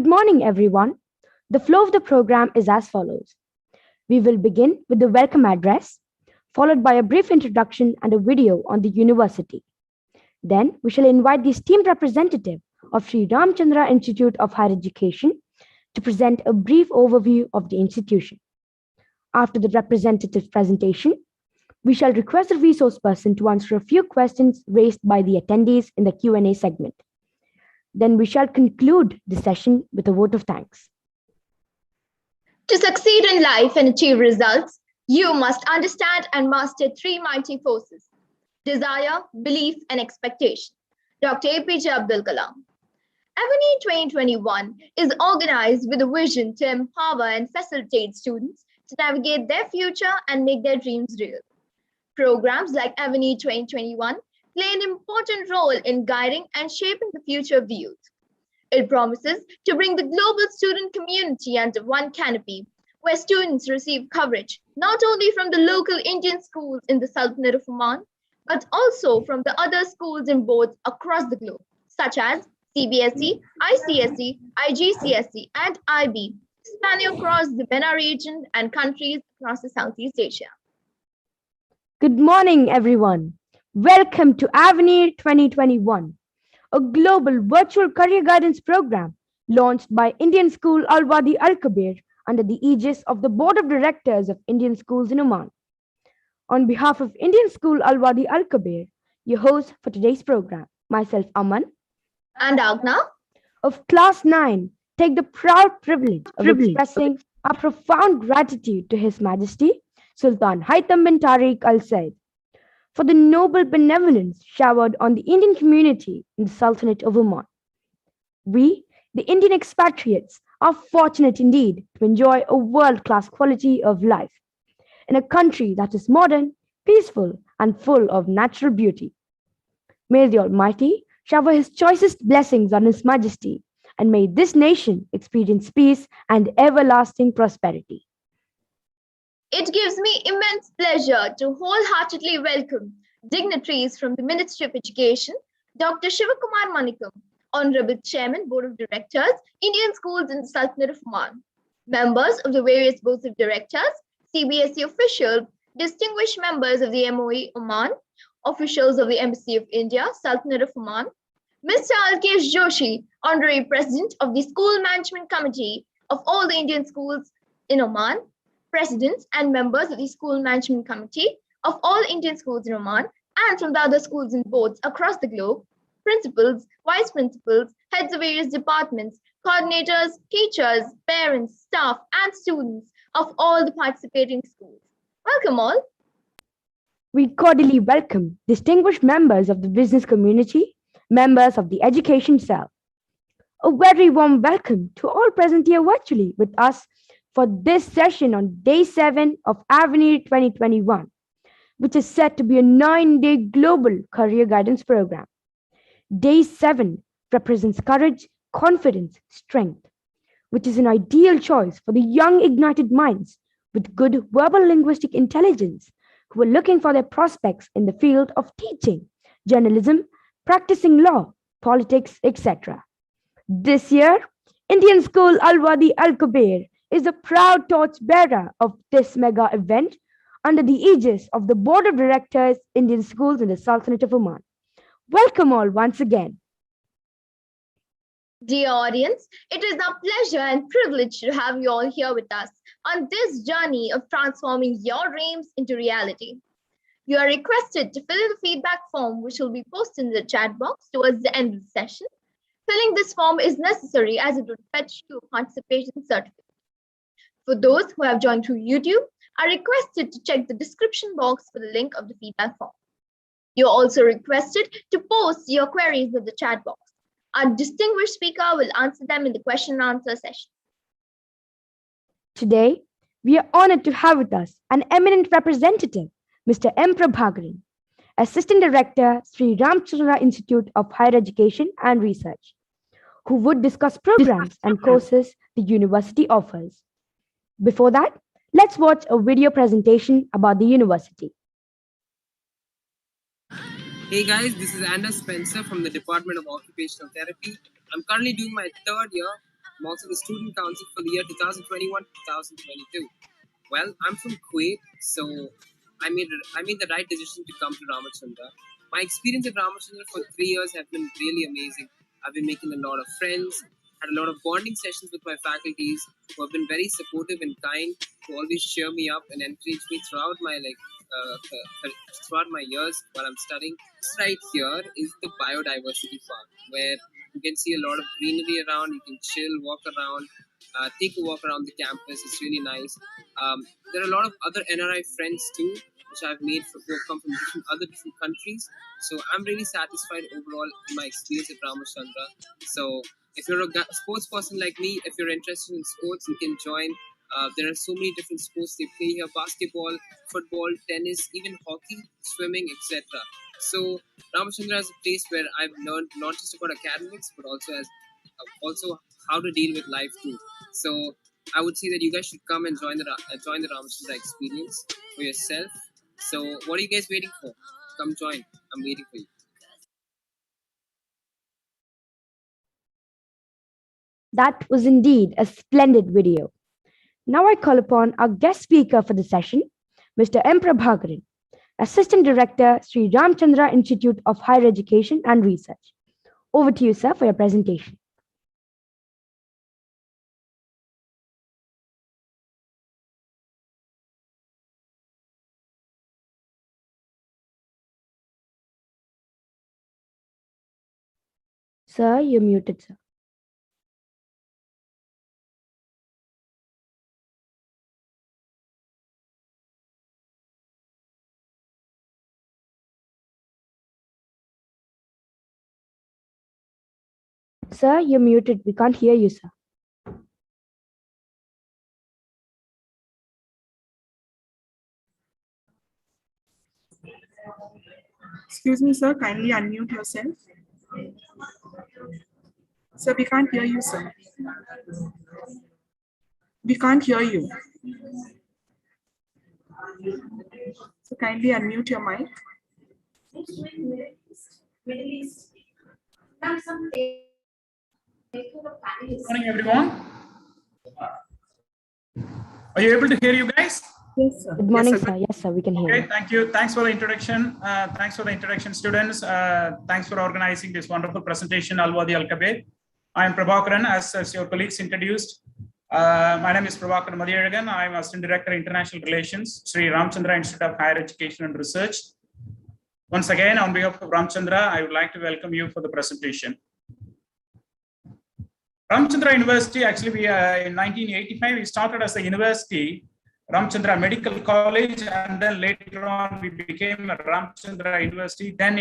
morning, everyone. The flow of the program is as follows. We will begin with the welcome address, followed by a brief introduction and a video on the university. Then we shall invite the esteemed representative of Sri Ramachandra Institute of Higher Education to present a brief overview of the institution. After the representative's presentation, we shall request the resource person to answer a few questions raised by the attendees in the Q&A segment. Then we shall conclude the session with a vote of thanks. To succeed in life and achieve results, you must understand and master three mighty forces: desire, belief, and expectation. Dr. APJ Abdul Kalam. Avenue 2021 is organized with a vision to empower and facilitate students to navigate their future and make their dreams real. Programs like Avenue 2021 play an important role in guiding and shaping the future of the youth. It promises to bring the global student community under one canopy, where students receive coverage not only from the local Indian schools in the Sultanate of Oman, but also from the other schools and boards across the globe, such as CBSE, ICSE, IGCSE, and IB, spanning across the MENA region and countries across the Southeast Asia. Good morning, everyone. Welcome to Avenue 2021, a global virtual career guidance program launched by Indian School Al-Wadi Al-Kabir under the aegis of the Board of Directors of Indian Schools in Oman. On behalf of Indian School Al-Wadi Al-Kabir, your host for today's program, myself Aman and Agna of Class 9, take the proud privilege of expressing our profound gratitude to His Majesty Sultan Haitham bin Tariq Al Said for the noble benevolence showered on the Indian community in the Sultanate of Oman. We, the Indian expatriates, are fortunate indeed to enjoy a world-class quality of life in a country that is modern, peaceful, and full of natural beauty. May the Almighty shower His choicest blessings on His Majesty, and may this nation experience peace and everlasting prosperity. It gives me immense pleasure to wholeheartedly welcome dignitaries from the Ministry of Education, Dr. Shivakumar Manikam, Honorable Chairman, Board of Directors, Indian Schools in the Sultanate of Oman, members of the various boards of directors, CBSE officials, distinguished members of the MOE Oman, officials of the Embassy of India, Sultanate of Oman, Mr. Alkesh Joshi, Honorary President of the School Management Committee of all the Indian schools in Oman, presidents and members of the School Management Committee of all Indian schools in Oman and from the other schools and boards across the globe, principals, vice principals, heads of various departments, coordinators, teachers, parents, staff, and students of all the participating schools. Welcome all. We cordially welcome distinguished members of the business community, members of the education cell. A very warm welcome to all present here virtually with us for this session on Day 7 of Avenue 2021, which is set to be a 9-day global career guidance program. Day 7 represents courage, confidence, strength, which is an ideal choice for the young ignited minds with good verbal linguistic intelligence who are looking for their prospects in the field of teaching, journalism, practicing law, politics, etc. This year, Indian School Al-Wadi Al-Kabir is the proud torchbearer of this mega event under the aegis of the Board of Directors, Indian Schools in the Sultanate of Oman. Welcome all once again. Dear audience, it is our pleasure and privilege to have you all here with us on this journey of transforming your dreams into reality. You are requested to fill in the feedback form, which will be posted in the chat box towards the end of the session. Filling this form is necessary as it would fetch you a participation certificate. For those who have joined through YouTube, are requested to check the description box for the link of the feedback form. You're also requested to post your queries in the chat box. Our distinguished speaker will answer them in the question and answer session. Today, we are honored to have with us an eminent representative, Mr. M. Prabhakaran, Assistant Director, Sri Ramachandra Institute of Higher Education and Research, who would discuss programs and courses the university offers. Before that, let's watch a video presentation about the university. Hey guys, this is Anders Spencer from the Department of Occupational Therapy. I'm currently doing my third year I'm also the student council for the year 2021-2022. Well, I'm from Kuwait, so I made the right decision to come to Ramachandra. My experience at Ramachandra for 3 years have been really amazing. I've been making a lot of friends, had a lot of bonding sessions with my faculties who have been very supportive and kind, who always cheer me up and encourage me throughout my throughout my years while I'm studying. This right here is the biodiversity farm where you can see a lot of greenery around. You can chill, walk around, take a walk around the campus. It's really nice. There are a lot of other NRI friends too, which I've made who have come from different countries. So I'm really satisfied overall in my experience at Ramachandra. So if you're a sports person like me, if you're interested in sports, you can join. There are so many different sports they play here: basketball, football, tennis, even hockey, swimming, etc. So Ramachandra is a place where I've learned not just about academics, but also how to deal with life too. So I would say that you guys should come and join the Ramachandra experience for yourself. So what are you guys waiting for? Come join. I'm waiting for you. That was indeed a splendid video. Now I call upon our guest speaker for the session, Mr. M. Prabhakaran, Assistant Director, Sri Ramchandra Institute of Higher Education and Research. Over to you, sir, for your presentation. Sir, you're muted, sir. Sir, you're muted. We can't hear you, sir. Excuse me, sir. Kindly unmute yourself. Sir, we can't hear you, sir. We can't hear you. So kindly unmute your mic. Good morning, everyone. Are you able to hear you guys? Yes, sir. Good morning, Yes, sir. Yes, sir, we can hear Okay, you. thank you. Thanks for the introduction. Students. Thanks for organizing this wonderful presentation, Alwadi Al-Kabir. I am Prabhakaran, as your colleagues introduced. My name is Prabhakaran Madhiyaragan. I am Assistant Director, International Relations, Sri Ramachandra Institute of Higher Education and Research. Once again, on behalf of Ramachandra, I would like to welcome you for the presentation. Ramachandra University, actually, in 1985, we started as a university, Ramachandra Medical College, and then later on we became a Ramachandra University. Then,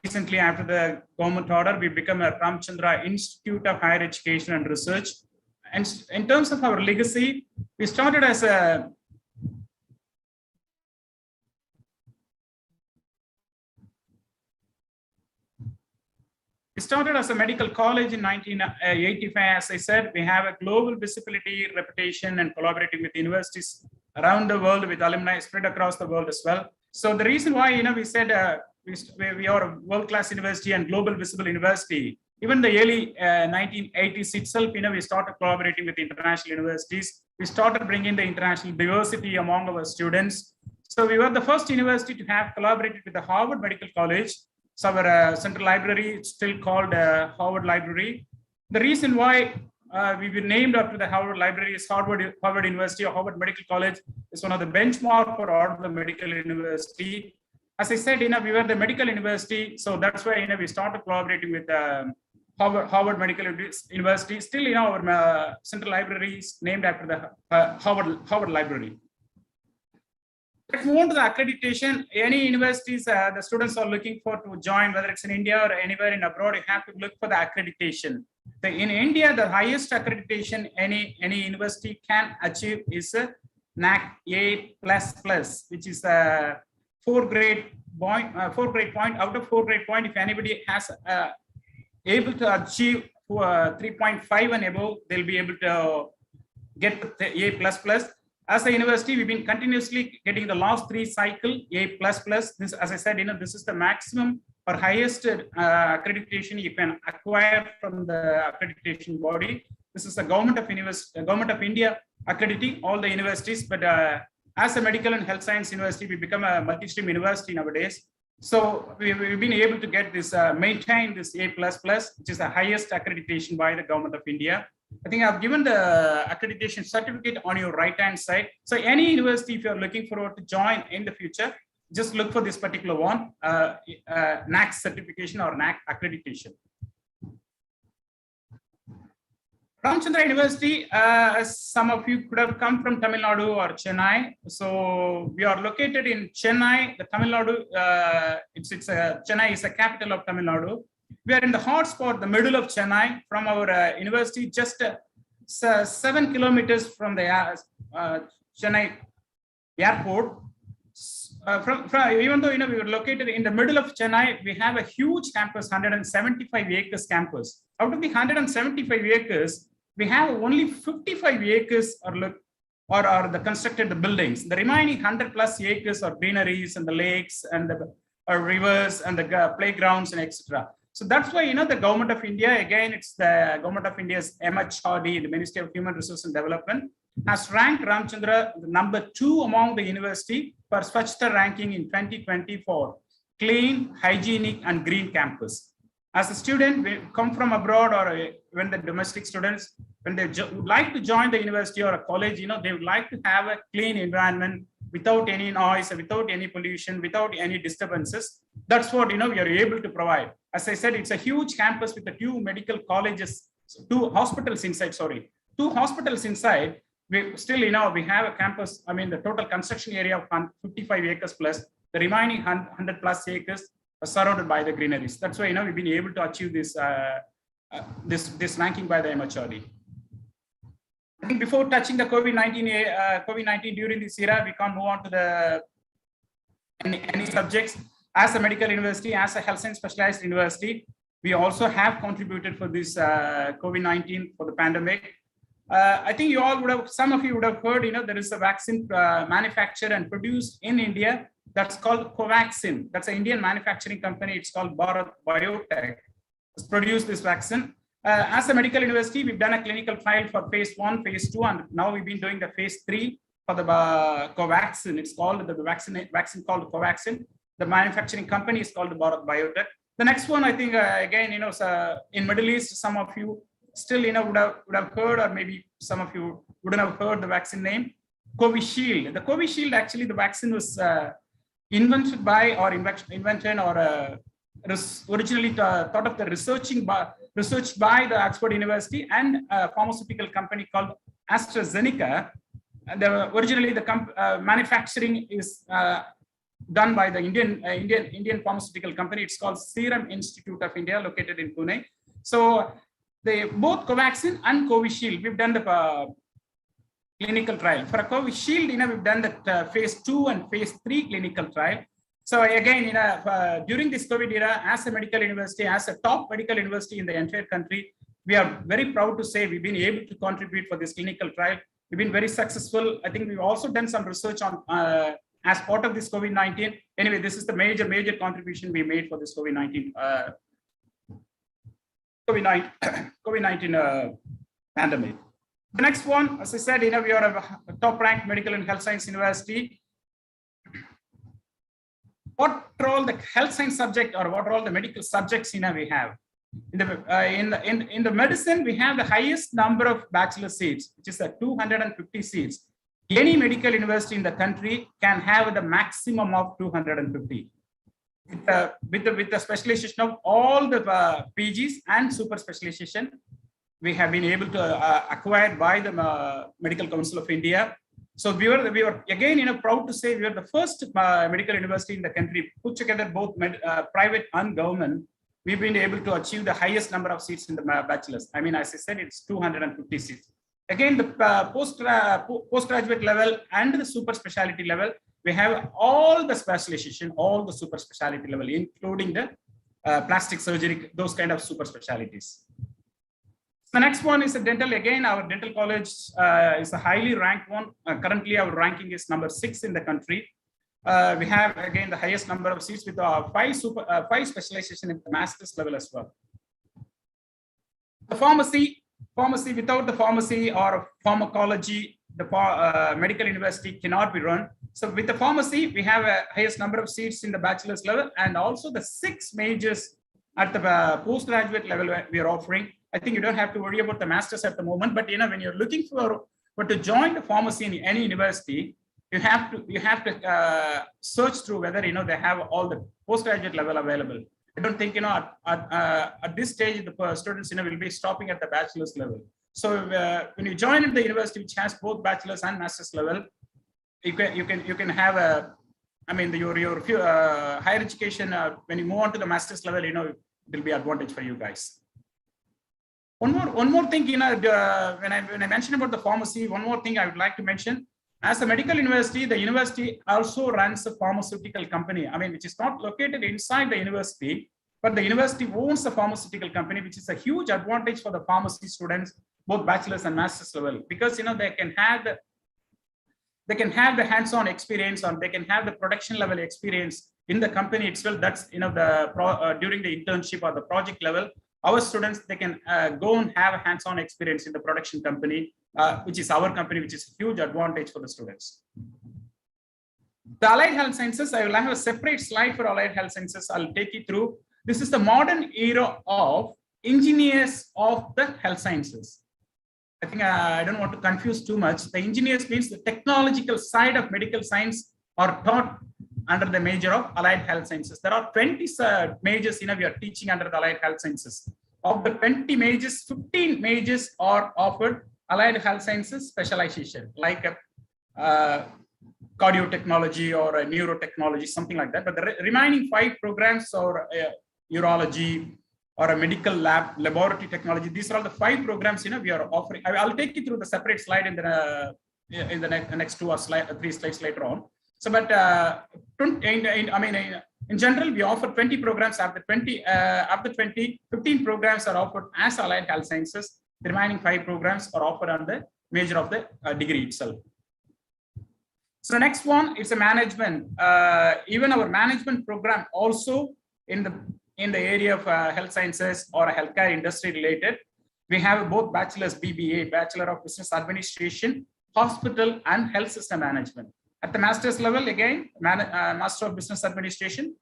recently after the government order, we became a Ramachandra Institute of Higher Education and Research. And in terms of our legacy, we started as a medical college in 1985. As I said, we have a global visibility, reputation, and collaborating with universities around the world, with alumni spread across the world as well. So the reason why, we said we are a world-class university and global visible university. Even the early 1980s itself, we started collaborating with international universities. We started bringing the international diversity among our students. So we were the first university to have collaborated with the Harvard Medical College. So our central library is still called Harvard Library. The reason why we've been named after the Harvard Library is Harvard University or Harvard Medical College is one of the benchmark for all the medical university. As I said, we were the medical university, so that's why we started collaborating with Harvard Medical University. Still, our central library is named after the Harvard Library. Let's move on to the accreditation. Any universities the students are looking for to join, whether it's in India or anywhere in abroad, you have to look for the accreditation. In India, the highest accreditation any university can achieve is a NAC A++, which is a 4-grade point. Out of 4-grade point, if anybody has able to achieve 3.5 and above, they'll be able to get the A++. As a university, we've been continuously getting the last 3 cycle A++. This, as I said, this is the maximum or highest accreditation you can acquire from the accreditation body. This is the Government of India accrediting all the universities, but as a medical and health science university, we become a multi-stream university nowadays. So we've been able to get this, maintain this A++, which is the highest accreditation by the Government of India. I think I've given the accreditation certificate on your right-hand side. So any university, if you're looking forward to join in the future, just look for this particular one, NAC certification or NAC accreditation. Ramachandra University, as some of you could have come from Tamil Nadu or Chennai. So we are located in Chennai, the Tamil Nadu, Chennai is the capital of Tamil Nadu. We are in the hotspot, the middle of Chennai, from our university, just 7 kilometers from the Chennai airport. Even though we were located in the middle of Chennai, we have a huge campus, 175 acres campus. Out of the 175 acres, we have only 55 acres are the constructed the buildings. The remaining 100 plus acres are greeneries and the lakes and the rivers and the playgrounds and etc. So that's why the Government of India, again, it's the Government of India's MHRD, the Ministry of Human Resources and Development, has ranked Ramachandra number 2 among the university for Swachhta ranking in 2020 for clean, hygienic, and green campus. As a student, we come from abroad, or when the domestic students, when they would like to join the university or a college, they would like to have a clean environment without any noise, without any pollution, without any disturbances. That's what we are able to provide. As I said, it's a huge campus with the 2 medical colleges, 2 hospitals inside. Sorry, 2 hospitals inside. We still, we have a campus. I mean, the total construction area of 55 acres plus the remaining 100 plus acres are surrounded by the greeneries. That's why we've been able to achieve this this ranking by the MHRD. I think before touching the COVID-19 during this era, we can't move on to the any subjects. As a medical university, as a health science specialized university, we also have contributed for this COVID-19 for the pandemic. I think some of you would have heard, there is a vaccine manufactured and produced in India that's called Covaxin. That's an Indian manufacturing company. It's called Bharat Biotech. It's produced this vaccine. As a medical university, we've done a clinical trial for phase 1, phase 2, and now we've been doing the phase 3 for the Covaxin. It's called the vaccine called Covaxin. The manufacturing company is called Bharat Biotech. The next one, I think, again, in Middle East, some of you still, would have heard, or maybe some of you wouldn't have heard the vaccine name, Covishield. The Covishield, actually, the vaccine was invented by, or invented, or originally thought of the researched by the Oxford University and a pharmaceutical company called AstraZeneca. Originally, the manufacturing is done by the Indian pharmaceutical company. It's called Serum Institute of India, located in Pune. So both Covaxin and Covishield, we've done the clinical trial. For a Covishield, we've done the phase 2 and phase 3 clinical trial. So again, during this COVID era, as a medical university, as a top medical university in the entire country, we are very proud to say we've been able to contribute for this clinical trial. We've been very successful. I think we've also done some research on as part of this COVID-19. Anyway, this is the major contribution we made for this COVID-19 pandemic. The next one, as I said, we are a top-ranked medical and health science university. What are all the health science subject, or what are all the medical subjects we have? In the medicine, we have the highest number of bachelor seats, which is 250 seats. Any medical university in the country can have the maximum of 250. With the specialization of all the PGs and super specialization, we have been able to acquire by the Medical Council of India. So we were again, proud to say we are the first medical university in the country put together both private and government. We've been able to achieve the highest number of seats in the bachelors. I mean, as I said, it's 250 seats. Again, the postgraduate level and the super specialty level, we have all the specialization, all the super specialty level, including the plastic surgery, those kind of super specialties. The next one is a dental. Again, our dental college is a highly ranked one. Currently, our ranking is number 6 in the country. We have again the highest number of seats with five specialization in the master's level as well. The pharmacy without the pharmacy or pharmacology, the medical university cannot be run. So with the pharmacy, we have a highest number of seats in the bachelor's level, and also the 6 majors at the postgraduate level we are offering. I think you don't have to worry about the masters at the moment, but when you're looking for to join the pharmacy in any university, you have to search through whether they have all the postgraduate level available. I don't think at this stage the students will be stopping at the bachelor's level. So when you join at the university which has both bachelor's and master's level, you can have your higher education. When you move on to the master's level, it will be advantage for you guys. One more thing, when I mentioned about the pharmacy, one more thing I would like to mention. As a medical university, the university also runs a pharmaceutical company. Which is not located inside the university, but the university owns the pharmaceutical company, which is a huge advantage for the pharmacy students, both bachelor's and master's level, because they can have the hands-on experience, or they can have the production level experience in the company itself. That's during the internship or the project level, our students, they can go and have a hands-on experience in the production company, which is our company, which is a huge advantage for the students. The allied health sciences, I will have a separate slide for allied health sciences. I'll take you through. This is the modern era of engineers of the health sciences. I think I don't want to confuse too much. The engineers means the technological side of medical science are taught under the major of allied health sciences. There are 20 majors we are teaching under the allied health sciences. Of the 20 majors, 15 majors are offered allied health sciences specialization, like cardiotechnology or a neurotechnology, something like that. But the remaining 5 programs are urology or a medical laboratory technology. These are all the 5 programs we are offering. I'll take you through the separate slide in the next 2 or 3 slides later on. So, but in general, we offer 20 programs. Of the 20, 15 programs are offered as allied health sciences. The remaining 5 programs are offered on the major of the degree itself. So the next one is a management. Even our management program also in the area of health sciences or a healthcare industry related. We have both bachelor's BBA, Bachelor of Business Administration, Hospital and Health System Management. At the master's level, again, Master of Business Administration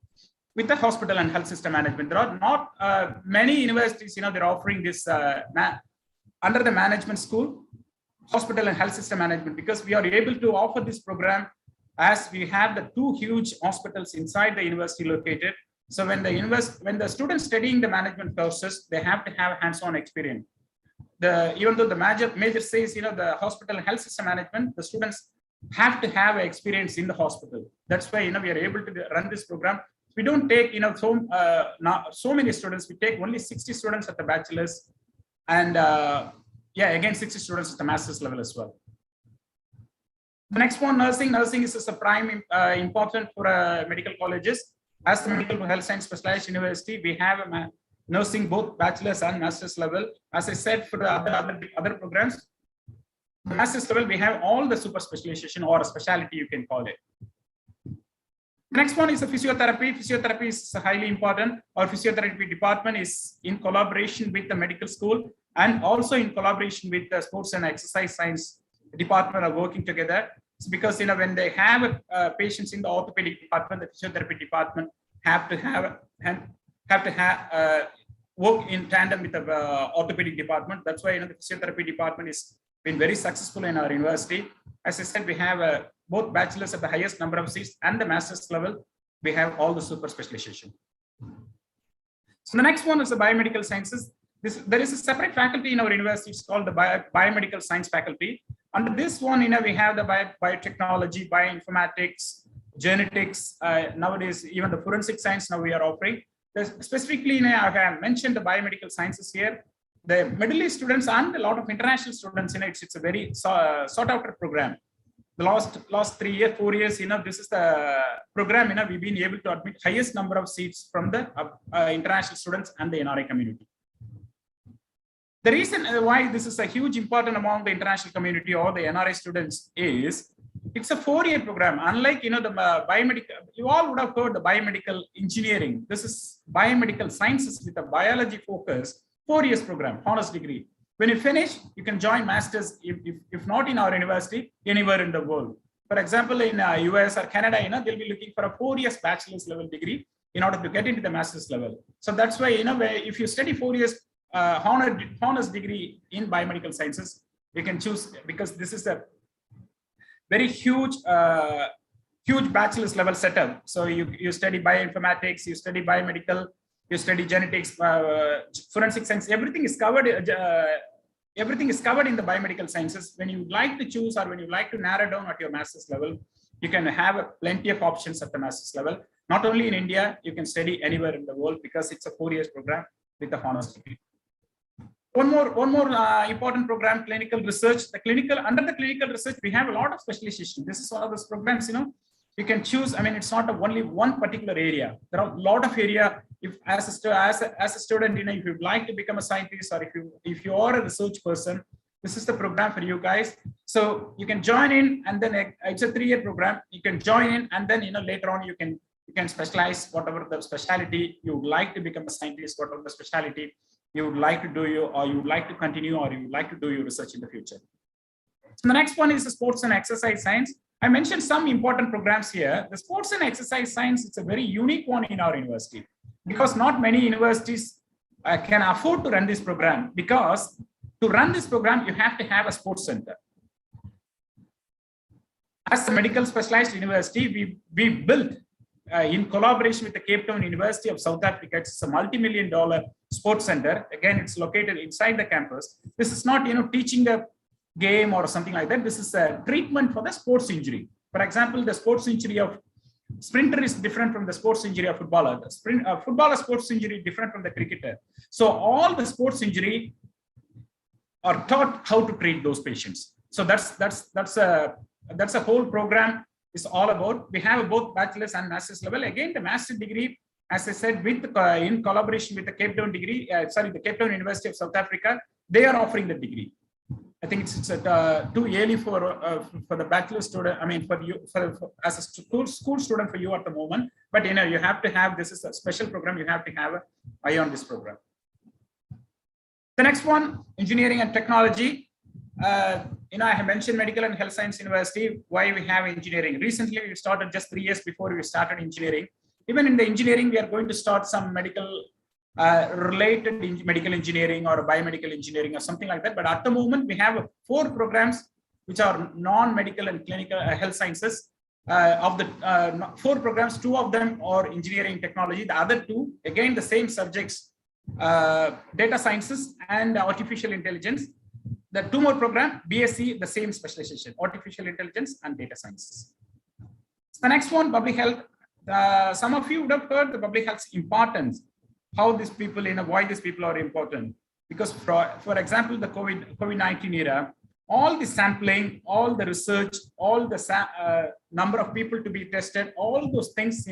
with the Hospital and Health System Management. There are not many universities, they're offering this under the management school, Hospital and Health System Management, because we are able to offer this program as we have the 2 huge hospitals inside the university located. So when the students studying the management courses, they have to have hands-on experience. Even though the major says, the Hospital and Health System Management, the students have to have experience in the hospital. That's why we are able to run this program. We don't take so many students. We take only 60 students at the bachelor's, and again 60 students at the master's level as well. The next one, nursing. Nursing is a prime important for medical colleges. As the medical health science specialized university, we have a nursing both bachelor's and master's level. As I said, for the other programs, the master's level, we have all the super specialization or a specialty, you can call it. The next one is the physiotherapy. Physiotherapy is highly important. Our physiotherapy department is in collaboration with the medical school and also in collaboration with the sports and exercise science department are working together. It's because when they have patients in the orthopedic department, the physiotherapy department have to work in tandem with the orthopedic department. That's why the physiotherapy department is been very successful in our university. As I said, we have both bachelors at the highest number of seats and the master's level. We have all the super specialization. So the next one is the biomedical sciences. There is a separate faculty in our university. It's called the biomedical science faculty. Under this one, we have the biotechnology, bioinformatics, genetics. Nowadays, even the forensic science now we are offering. Specifically, I have mentioned the biomedical sciences here. The Middle East students and a lot of international students, it's a very sought after program. The last 3 years, 4 years, this is the program, we've been able to admit highest number of seats from the international students and the NRI community. The reason why this is a huge important among the international community or the NRI students is It's a 4-year program. Unlike, the biomedical, you all would have heard the biomedical engineering. This is biomedical sciences with a biology focus, 4 years program, honors degree. When you finish, you can join masters, if not in our university, anywhere in the world. For example, in US or Canada, they'll be looking for a 4 years bachelor's level degree in order to get into the master's level. So that's why, if you study 4 years honors degree in biomedical sciences, you can choose, because this is a very huge bachelor's level setup. So you study bioinformatics, you study biomedical, you study genetics, forensic science, everything is covered. Everything is covered in the biomedical sciences. When you like to choose, or when you like to narrow down at your master's level, you can have plenty of options at the master's level. Not only in India, you can study anywhere in the world, because it's a 4 years program with a honors degree. One more important program, clinical research. Under the clinical research, we have a lot of specialization. This is one of those programs, you can choose. I mean, it's not only one particular area. There are a lot of area. If as a student, if you'd like to become a scientist, or if you are a research person, this is the program for you guys. So you can join in, and then it's a 3-year program. You can join in, and then later on you can specialize whatever the specialty you would like to become a scientist, whatever the specialty you would like to do, or you would like to continue, or you would like to do your research in the future. So the next one is the sports and exercise science. I mentioned some important programs here. The sports and exercise science, it's a very unique one in our university, because not many universities can afford to run this program, because to run this program, you have to have a sports center. As a medical specialized university, we built in collaboration with the Cape Town University of South Africa. It's a multi-million-dollar sports center. Again, it's located inside the campus. This is not, teaching a game or something like that. This is a treatment for the sports injury. For example, the sports injury of sprinter is different from the sports injury of footballer. The footballer sports injury is different from the cricketer. So all the sports injury are taught how to treat those patients. So that's a whole program is all about. We have both bachelor's and master's level. Again, the master's degree, as I said, in collaboration with the Cape Town the Cape Town University of South Africa, they are offering the degree. I think it's too early for the bachelor student. I mean, for you, as a school student for you at the moment. But you have to have, this is a special program. You have to have an eye on this program. The next one, engineering and technology. I have mentioned Medical and Health Science University. Why we have engineering? Recently, we started just 3 years before we started engineering. Even in the engineering, we are going to start some medical related medical engineering or biomedical engineering or something like that. But at the moment, we have 4 programs which are non-medical and clinical health sciences. Of the 4 programs, 2 of them are engineering technology. The other 2, again, the same subjects, data sciences and artificial intelligence. The 2 more program, BSc, the same specialization, artificial intelligence and data sciences. The next one, public health. Some of you would have heard the public health's importance, how these people, why these people are important. Because for example, the COVID-19 era, all the sampling, all the research, all the number of people to be tested, all those things,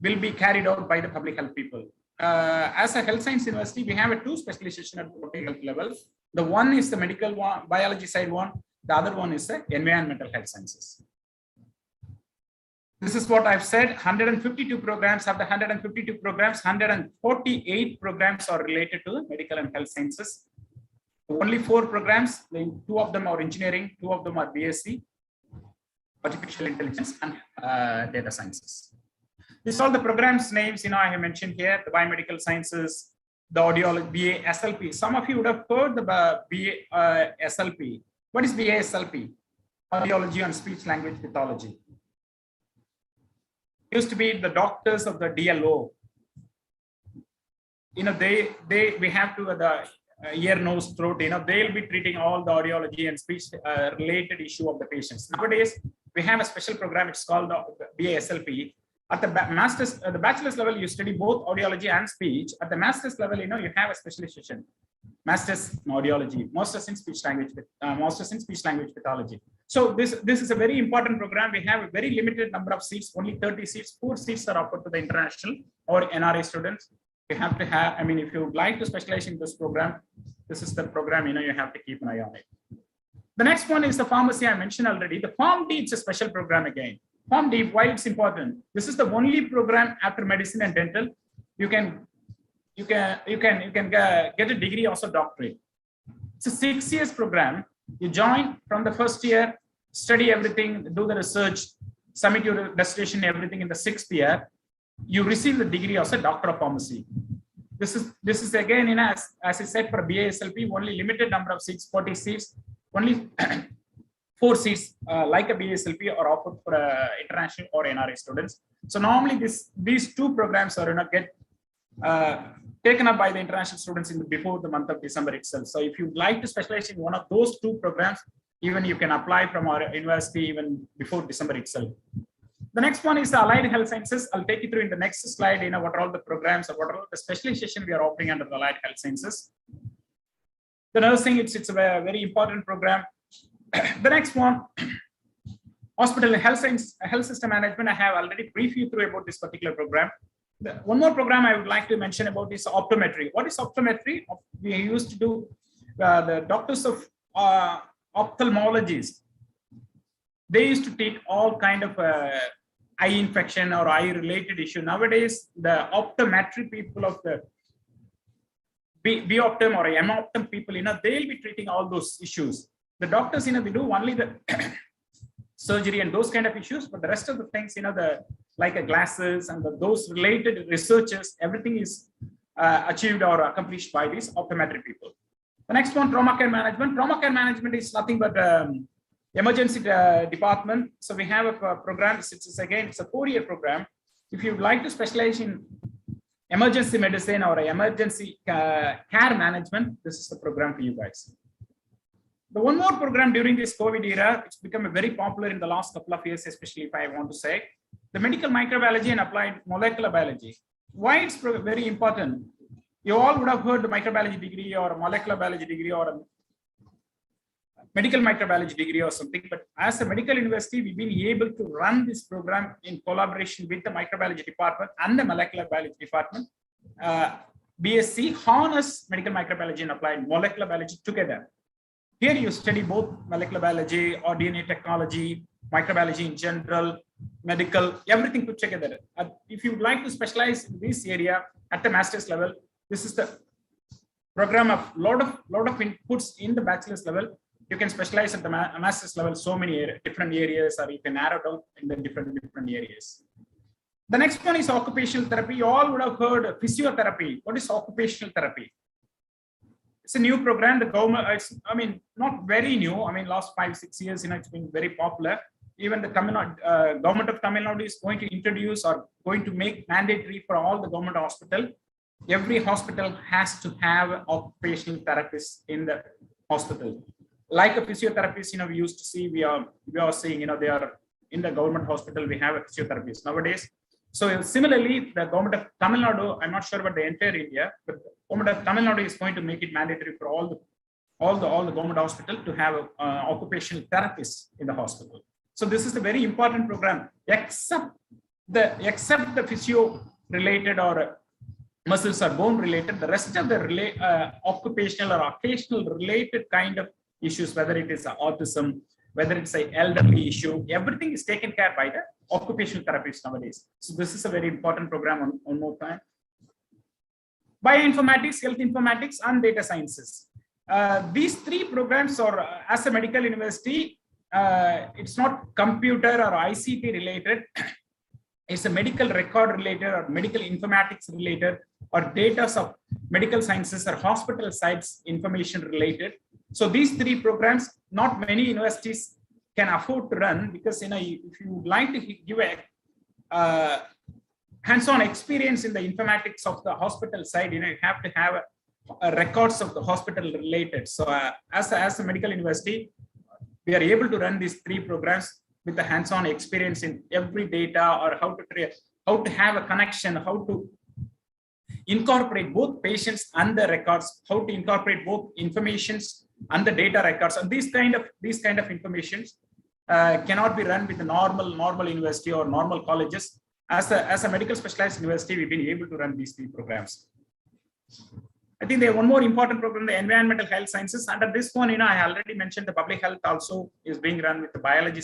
will be carried out by the public health people. As a health science university, we have 2 specialization at public health level. The one is the medical one, biology side one. The other one is the environmental health sciences. This is what I've said. 152 programs. Of the 152 programs, 148 programs are related to the medical and health sciences. Only 4 programs. 2 of them are engineering. 2 of them are BSc, artificial intelligence, and data sciences. These are all the programs names. I have mentioned here: the biomedical sciences, the audiology, BA SLP. Some of you would have heard the BA SLP. What is BA SLP? Audiology and speech language pathology. Used to be the doctors of the DLO. We have to the ear, nose, throat. They'll be treating all the audiology and speech related issue of the patients. Nowadays, we have a special program. It's called the BA SLP. At the the bachelor's level, you study both audiology and speech. At the master's level, you have a specialization: master's in audiology, master's in speech language pathology. So this is a very important program. We have a very limited number of seats, only 30 seats. 4 seats are offered to the international or NRI students. You have to have. If you would like to specialize in this program, this is the program. You have to keep an eye on it. The next one is the pharmacy I mentioned already. The Pharm D, it's a special program again. Pharm D, why it's important? This is the only program after medicine and dental you can get a degree, also doctorate. It's a 6 years program. You join from the first year, study everything, do the research, submit your dissertation, everything in the 6th year. You receive the degree as a doctor of pharmacy. This is again, as I said, for BASLP, only limited number of seats, 40 seats, only 4 seats like a BASLP are offered for international or NRI students. So normally these two programs are get taken up by the international students before the month of December itself. So if you'd like to specialize in one of those two programs, even you can apply from our university even before December itself. The next one is the Allied Health Sciences. I'll take you through in the next slide, what are all the programs or what are all the specialization we are offering under the Allied Health Sciences. The nursing, it's a very important program. The next one, hospital health science, health system management. I have already briefed you through about this particular program. One more program I would like to mention about is optometry. What is optometry? We used to do the doctors of ophthalmologists. They used to treat all kind of eye infection or eye related issue. Nowadays, the optometry people of the B-optom or M-optom people, they'll be treating all those issues. The doctors, they do only the surgery and those kind of issues, but the rest of the things, like glasses and those related researches, everything is achieved or accomplished by these optometry people. The next one, trauma care management. Trauma care management is nothing but emergency department. So we have a program. It's a 4-year program. If you'd like to specialize in emergency medicine or emergency care management, this is the program for you guys. The one more program during this COVID era, it's become very popular in the last couple of years, especially if I want to say, the medical microbiology and applied molecular biology. Why it's very important? You all would have heard the microbiology degree or a molecular biology degree or a medical microbiology degree or something, but as a medical university, we've been able to run this program in collaboration with the microbiology department and the molecular biology department. BSc, Honors Medical Microbiology and Applied Molecular Biology together. Here you study both molecular biology or DNA technology, microbiology in general, medical, everything put together. If you would like to specialize in this area at the master's level, this is the program of lot of inputs in the bachelor's level. You can specialize at the master's level so many different areas, or you can narrow down in the different areas. The next one is occupational therapy. You all would have heard physiotherapy. What is occupational therapy? It's a new program. The government, not very new. Last 5-6 years, it's been very popular. Even the government of Tamil Nadu is going to introduce or going to make mandatory for all the government hospital. Every hospital has to have occupational therapists in the hospital. Like a physiotherapist, we used to see, we are seeing, they are in the government hospital, we have a physiotherapist nowadays. So similarly, the government of Tamil Nadu, I'm not sure about the entire India, but the government of Tamil Nadu is going to make it mandatory for all the government hospital to have an occupational therapist in the hospital. So this is a very important program, except the physio related or muscles or bone related, the rest of the occupational or occasional related kind of issues, whether it is autism, whether it's an elderly issue, everything is taken care by the occupational therapists nowadays. So this is a very important program one more time. Bioinformatics, health informatics, and data sciences. These 3 programs are, as a medical university, it's not computer or ICT related. It's a medical record related or medical informatics related or data of medical sciences or hospital sites information related. So these 3 programs, not many universities can afford to run, because if you would like to give a hands-on experience in the informatics of the hospital side, you have to have records of the hospital related. So as a medical university, we are able to run these 3 programs with the hands-on experience in every data, or how to have a connection, how to incorporate both patients and the records, how to incorporate both informations and the data records. And these kind of informations cannot be run with the normal university or normal colleges. As a medical specialized university, we've been able to run these 3 programs. I think they have one more important program, the environmental health sciences. Under this one, I already mentioned the public health also is being run with the biology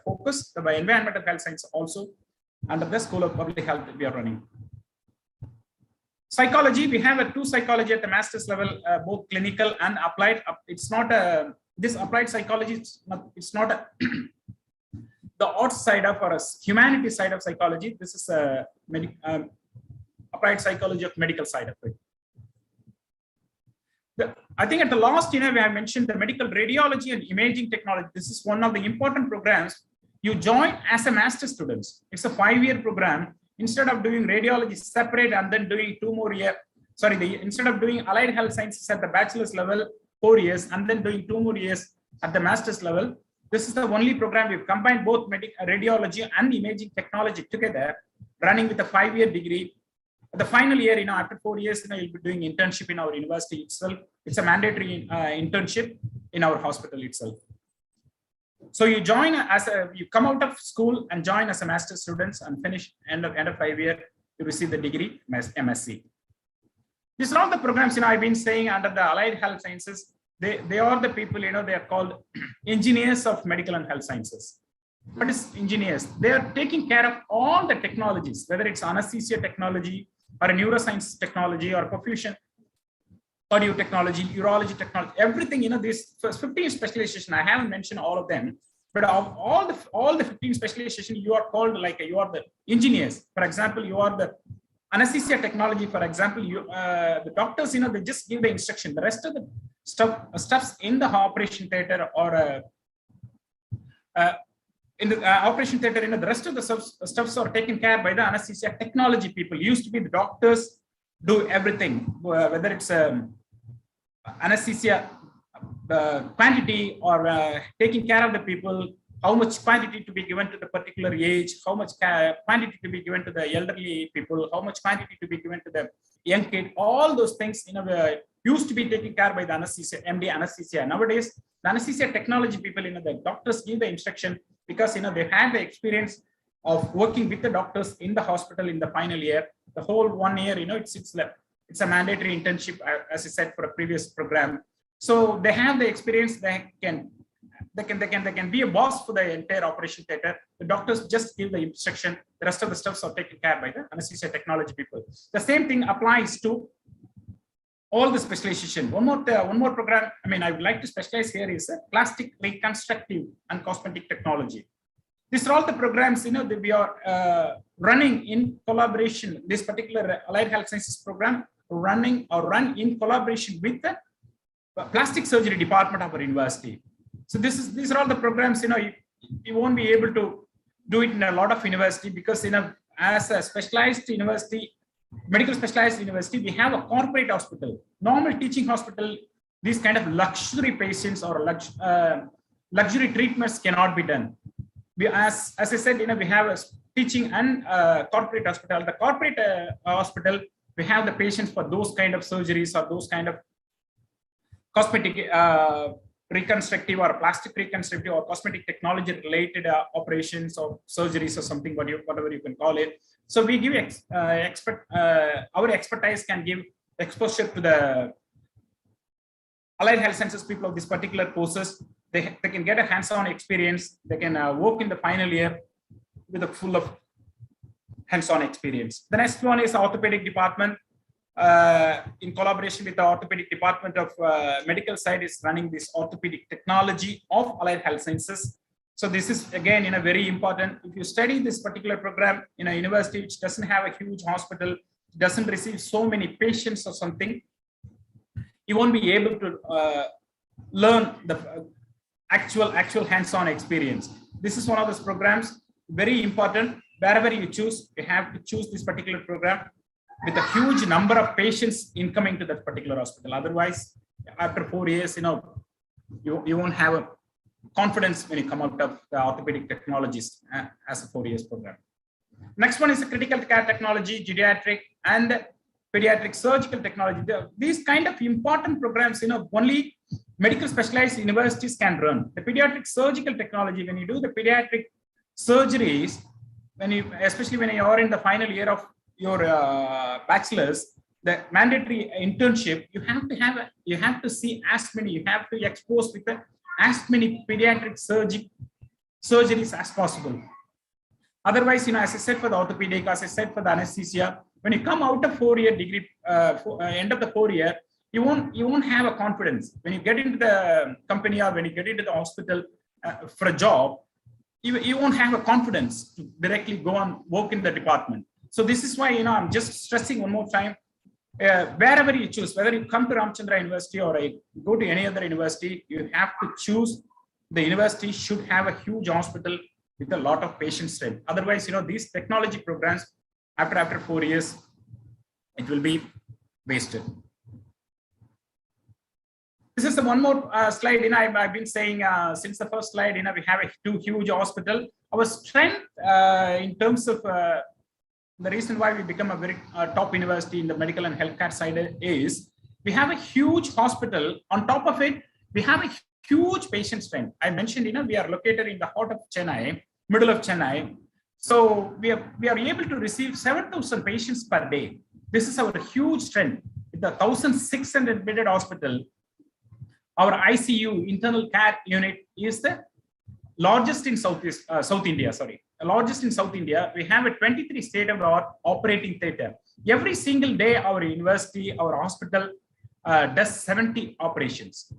focus. The environmental health science also under the School of Public Health we are running. Psychology, we have a two psychology at the master's level, both clinical and applied. It's not a, this applied psychology, it's not a the arts side of or a humanity side of psychology. This is a applied psychology of medical side of it. I think at the last, we have mentioned the medical radiology and imaging technology. This is one of the important programs you join as a master students. It's a 5-year program. Instead of doing radiology separate and then doing 2 more years, instead of doing allied health sciences at the bachelor's level, 4 years, and then doing 2 more years at the master's level, this is the only program we've combined both radiology and imaging technology together, running with a 5-year degree. The final year, after 4 years, you'll be doing internship in our university itself. It's a mandatory internship in our hospital itself. So you join you come out of school and join as a master students and finish end of 5 year, you receive the degree MSc. These are all the programs, I've been saying under the allied health sciences. They are the people, they are called engineers of medical and health sciences. What is engineers? They are taking care of all the technologies, whether it's anesthesia technology or a neuroscience technology or perfusion, cardio technology, urology technology, everything, these 15 specialization, I haven't mentioned all of them, but of all the 15 specialization, you are called you are the engineers. For example, you are the anesthesia technology. For example, the doctors, they just give the instruction. The rest of the stuffs in the operation theater or in the operation theater, the rest of the stuffs are taken care by the anesthesia technology people. Used to be the doctors do everything, whether it's anesthesia quantity or taking care of the people, how much quantity to be given to the particular age, how much quantity to be given to the elderly people, how much quantity to be given to the young kid. All those things, used to be taken care by the anesthesia, MD anesthesia. Nowadays, the anesthesia technology people, the doctors give the instruction because, they have the experience of working with the doctors in the hospital in the final year. The whole 1 year, it's a mandatory internship, as I said, for a previous program. So they have the experience. They can be a boss for the entire operation theater. The doctors just give the instruction. The rest of the stuffs are taken care by the anesthesia technology people. The same thing applies to all the specialization. One more program, I would like to specialize here is plastic reconstructive and cosmetic technology. These are all the programs, that we are running in collaboration. This particular allied health sciences program run in collaboration with the plastic surgery department of our university. So these are all the programs, you won't be able to do it in a lot of university because, as a specialized university, medical specialized university, we have a corporate hospital. Normal teaching hospital, these kind of luxury patients or luxury treatments cannot be done. As I said, we have a teaching and corporate hospital. The corporate hospital, we have the patients for those kind of surgeries or those kind of cosmetic reconstructive or plastic reconstructive or cosmetic technology related operations or surgeries or something, whatever you can call it. So we give our expertise can give exposure to the allied health sciences people of these particular courses. They can get a hands-on experience. They can work in the final year with a full of hands-on experience. The next one is orthopedic department. In collaboration with the orthopedic department of medical side is running this orthopedic technology of allied health sciences. So this is again very important. If you study this particular program in a university which doesn't have a huge hospital, doesn't receive so many patients or something, you won't be able to learn the actual hands-on experience. This is one of those programs, very important. Wherever you choose, you have to choose this particular program with a huge number of patients incoming to that particular hospital. Otherwise, after 4 years, you won't have a confidence when you come out of the orthopedic technologies as a 4 years program. Next one is the critical care technology, geriatric and pediatric surgical technology. These kind of important programs, only medical specialized universities can run. The pediatric surgical technology, when you do the pediatric surgeries, especially when you are in the final year of your bachelor's, the mandatory internship, you have to see as many, you have to expose with as many pediatric surgeries as possible. Otherwise, as I said for the orthopedic, as I said for the anesthesia, when you come out of 4-year degree, end of the 4-year, you won't have a confidence. When you get into the company or when you get into the hospital for a job, you won't have a confidence to directly go and work in the department. So this is why, I'm just stressing one more time, wherever you choose, whether you come to Ramachandra University or go to any other university, you have to choose the university should have a huge hospital with a lot of patient strength. Otherwise, these technology programs, after 4 years, it will be wasted. This is the one more slide. I've been saying since the first slide, we have two huge hospital. Our strength in terms of the reason why we become a very top university in the medical and healthcare side is we have a huge hospital. On top of it, we have a huge patient strength. I mentioned, we are located in the heart of Chennai, middle of Chennai. So we are able to receive 7,000 patients per day. This is our huge strength. With the 1,600 bedded hospital, our ICU, internal care unit, is the largest in South India. Largest in South India. We have a 23 state-of-the-art operating theatre. Every single day, our university, our hospital does 70 operations,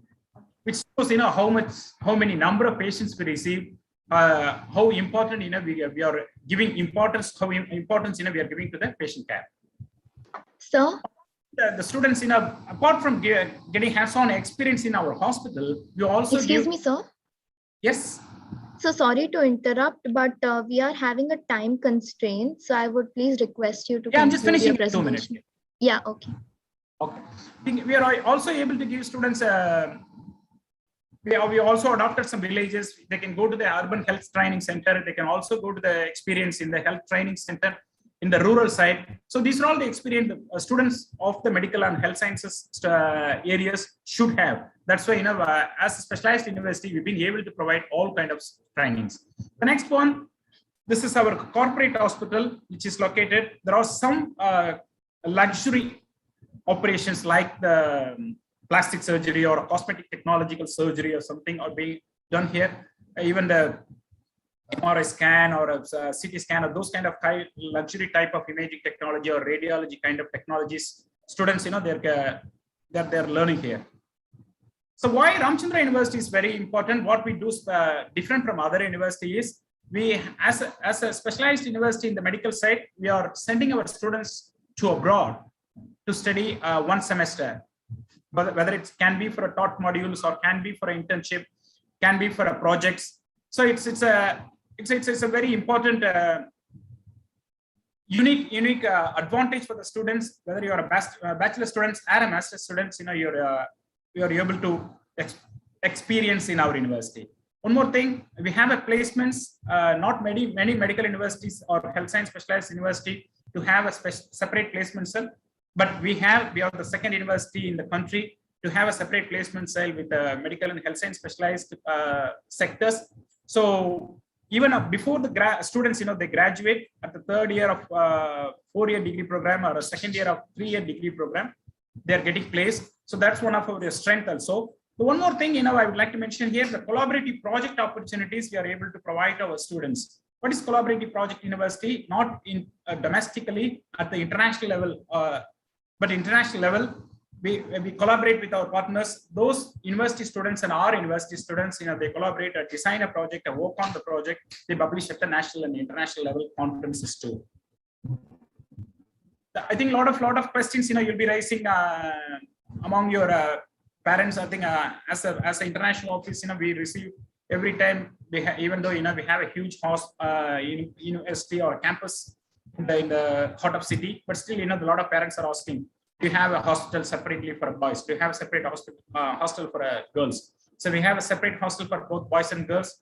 which shows how many number of patients we receive, how important we are giving importance, how importance we are giving to the patient care. Sir, the students, apart from getting hands-on experience in our hospital, we also excuse me, sir. Yes. So sorry to interrupt, but we are having a time constraint. So I would please request you to I'm just finishing your in 2 minutes. Yeah, okay. Okay. We are also able to give students, we also adopted some villages. They can go to the urban health training center. They can also go to the experience in the health training center in the rural side. So these are all the experience students of the medical and health sciences areas should have. That's why, as a specialized university, we've been able to provide all kinds of trainings. The next one, this is our corporate hospital, which is located. There are some luxury operations like the plastic surgery or cosmetic technological surgery or something are being done here. Even the MRI scan or a CT scan or those kind of luxury type of imaging technology or radiology kind of technologies, students, they're learning here. So why Ramachandra University is very important, what we do different from other universities, we as a specialized university in the medical side, we are sending our students to abroad to study 1 semester, whether it can be for a taught modules or can be for an internship, can be for a projects. So it's a very important unique advantage for the students, whether you're a bachelor students or a master students, you're able to experience in our university. One more thing, we have a placements, not many medical universities or health science specialized university to have a separate placement cell, but we are the second university in the country to have a separate placement cell with medical and health science specialized sectors. So even before the students, they graduate at the 3rd year of 4-year degree program or a 2nd year of 3-year degree program, they're getting placed. So that's one of our strength also. So one more thing, I would like to mention here, the collaborative project opportunities we are able to provide to our students. What is collaborative project university? Not in domestically at the international level, but international level, we collaborate with our partners. Those university students and our university students, they collaborate, design a project, work on the project. They publish at the national and international level conferences too. I think a lot of questions, you'll be raising among your parents. I think as an international office, we receive every time. Even though we have a huge university or campus in the heart of city, but still, a lot of parents are asking, do you have a hospital separately for boys? Do you have a separate hostel for girls? So we have a separate hostel for both boys and girls.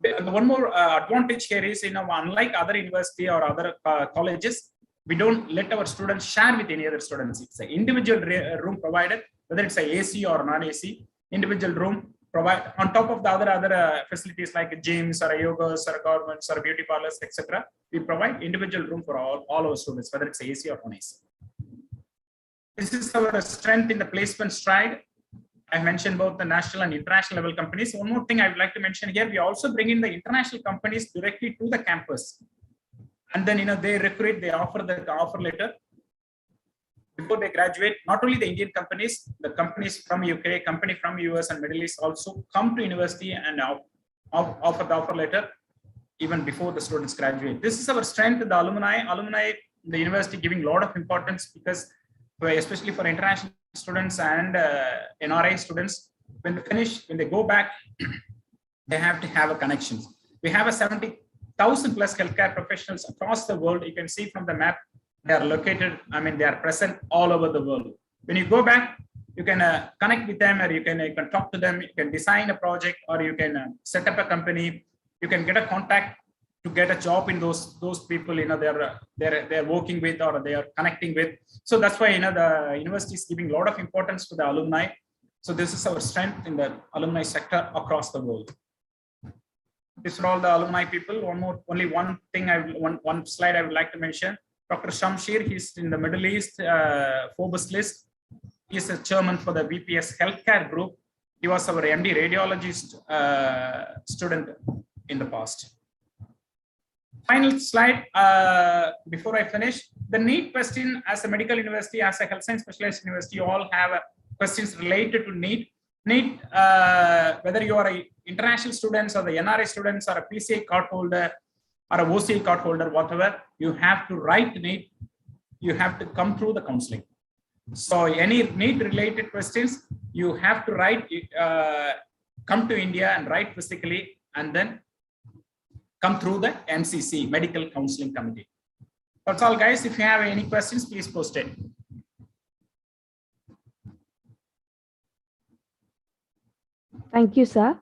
One more advantage here is, unlike other university or other colleges, we don't let our students share with any other students. It's an individual room provided, whether it's a AC or non-AC, individual room provide on top of the other facilities like gyms or yogas or governments or beauty parlors, etc. We provide individual room for all our students, whether it's AC or non-AC. This is our strength in the placement stride. I mentioned both the national and international level companies. One more thing I would like to mention here, we also bring in the international companies directly to the campus. And then, they recruit, they offer the offer letter before they graduate. Not only the Indian companies, the companies from UK, company from US and Middle East also come to university and offer the offer letter even before the students graduate. This is our strength, the alumni, the university giving a lot of importance, because especially for international students and NRI students, when they finish, when they go back, they have to have a connections. We have a 70,000 plus healthcare professionals across the world. You can see from the map, they are located, they are present all over the world. When you go back, you can connect with them, or you can talk to them, you can design a project, or you can set up a company, you can get a contact to get a job in those people, they're working with or they are connecting with. So that's why, the university is giving a lot of importance to the alumni. So this is our strength in the alumni sector across the world. These are all the alumni people. Only one thing, one slide I would like to mention. Dr. Shamshir, he's in the Middle East Forbes list. He's a chairman for the VPS Healthcare Group. He was our MD radiologist student in the past. Final slide before I finish. The NEET question, as a medical university, as a health science specialized university, you all have questions related to NEET. NEET, whether you are international students or the NRI students or a PCI card holder or a OCI card holder, whatever, you have to write NEET. You have to come through the counseling. So any NEET related questions, you have to write, come to India and write physically, and then come through the MCC, Medical Counseling Committee. That's all, guys. If you have any questions, please post it. Thank you, sir.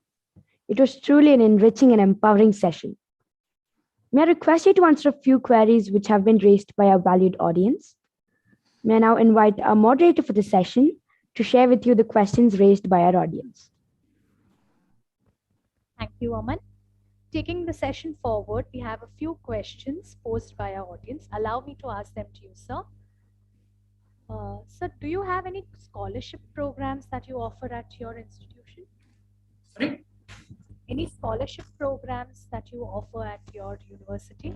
It was truly an enriching and empowering session. May I request you to answer a few queries which have been raised by our valued audience? May I now invite our moderator for the session to share with you the questions raised by our audience. Thank you, Aman. Taking the session forward, we have a few questions posed by our audience. Allow me to ask them to you, sir. Sir, do you have any scholarship programs that you offer at your institution? Sorry? Any scholarship programs that you offer at your university?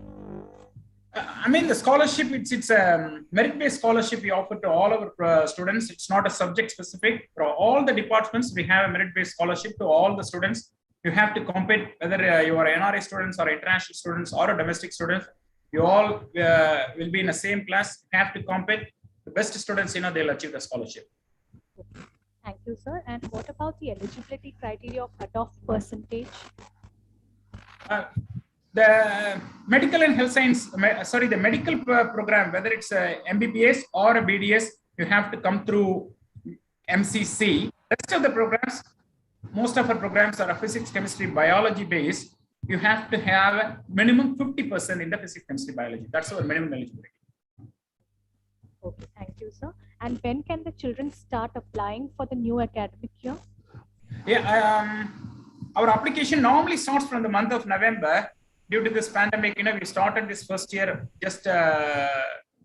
The scholarship, it's a merit-based scholarship we offer to all our students. It's not a subject specific. For all the departments, we have a merit-based scholarship to all the students. You have to compete, whether you are NRI students or international students or domestic students. You all will be in the same class. You have to compete. The best students, they'll achieve the scholarship. Okay. Thank you, sir. And what about the eligibility criteria of cutoff percentage? The medical and health science, the medical program, whether it's a MBBS or a BDS, you have to come through MCC. Rest of the programs, most of our programs are physics, chemistry, biology based. You have to have a minimum 50% in the physics, chemistry, biology. That's our minimum eligibility. Okay, thank you, sir. And when can the children start applying for the new academic year? Yeah, our application normally starts from the month of November. Due to this pandemic, we started this first year just a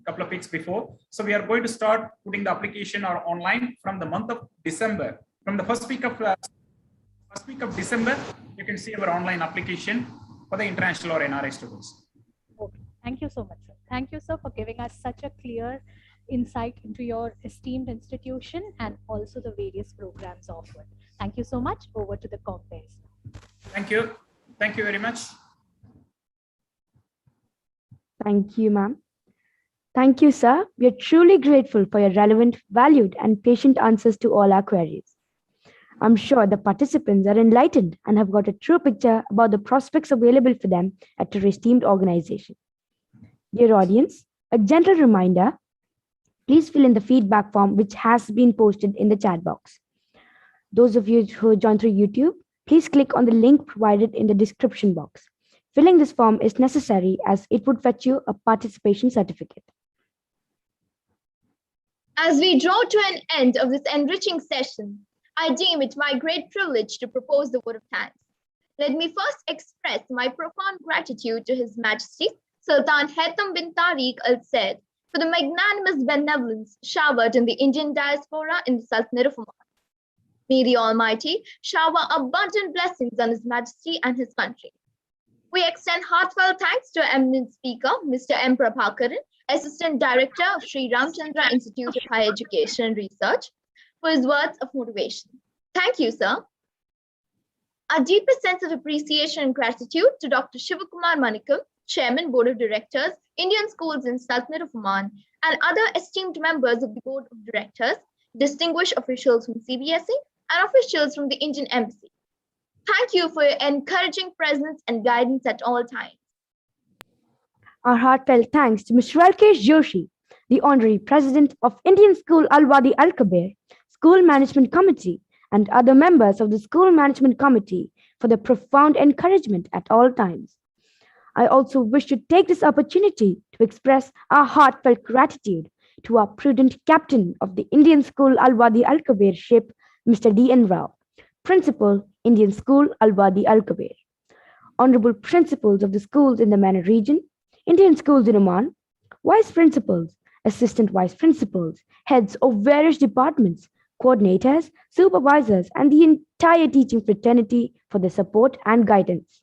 couple of weeks before. So we are going to start putting the application online from the month of December. From the first week of December, you can see our online application for the international or NRI students. Okay, thank you so much, sir. Thank you, sir, for giving us such a clear insight into your esteemed institution and also the various programs offered. Thank you so much. Over to the compares. Thank you. Thank you very much. Thank you, ma'am. Thank you, sir. We are truly grateful for your relevant, valued, and patient answers to all our queries. I'm sure the participants are enlightened and have got a true picture about the prospects available for them at your esteemed organization. Dear audience, a gentle reminder, please fill in the feedback form which has been posted in the chat box. Those of you who joined through YouTube, please click on the link provided in the description box. Filling this form is necessary as it would fetch you a participation certificate. As we draw to an end of this enriching session, I deem it my great privilege to propose the vote of thanks. Let me first express my profound gratitude to His Majesty Sultan Haitham bin Tariq Al Said, for the magnanimous benevolence showered in the Indian diaspora in the Sultanate of Oman. May the Almighty shower abundant blessings on His Majesty and His country. We extend heartfelt thanks to our eminent speaker, Mr. M. Prabhakaran, Assistant Director of Sri Ramachandra Institute of Higher Education and Research, for his words of motivation. Thank you, sir. Our deepest sense of appreciation and gratitude to Dr. Shivakumar Manikam, Chairman, Board of Directors, Indian Schools in Sultanate of Oman, and other esteemed members of the Board of Directors, distinguished officials from CBSE, and officials from the Indian Embassy. Thank you for your encouraging presence and guidance at all times. Our heartfelt thanks to Mr. Alkesh Joshi, the Honorary President of Indian School Al-Wadi Al-Kabir, School Management Committee, and other members of the School Management Committee for their profound encouragement at all times. I also wish to take this opportunity to express our heartfelt gratitude to our prudent captain of the Indian School Al-Wadi Al-Kabir ship, Mr. D.N. Rao, Principal, Indian School Al-Wadi Al-Kabir. Honorable principals of the schools in the Manor region, Indian schools in Oman, vice principals, assistant vice principals, heads of various departments, coordinators, supervisors, and the entire teaching fraternity for their support and guidance.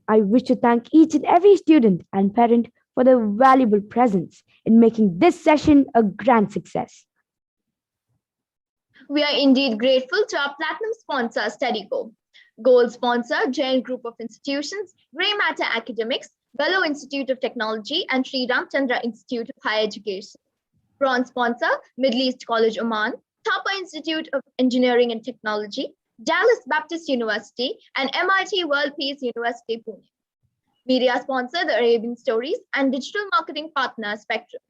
I wish to thank each and every student and parent for their valuable presence in making this session a grand success. We are indeed grateful to our platinum sponsor, StudyGo, gold sponsor, Jain Group of Institutions, Grey Matter Academics, Bello Institute of Technology, and Sri Ramachandra Institute of Higher Education. Bronze sponsor, Middle East College Oman, Thapa Institute of Engineering and Technology, Dallas Baptist University, and MIT World Peace University, Pune. Media sponsor, The Arabian Stories, and digital marketing partner, Spectrum.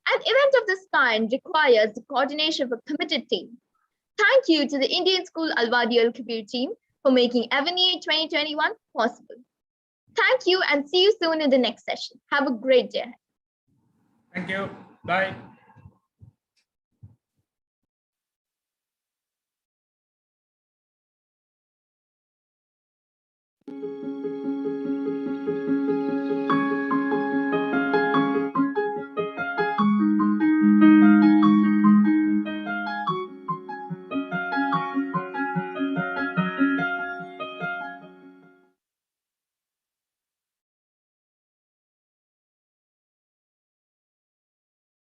An event of this kind requires the coordination of a committed team. Thank you to the Indian School Al-Wadi Al-Kabir team for making Avenue 2021 possible. Thank you and see you soon in the next session. Have a great day. Thank you. Bye.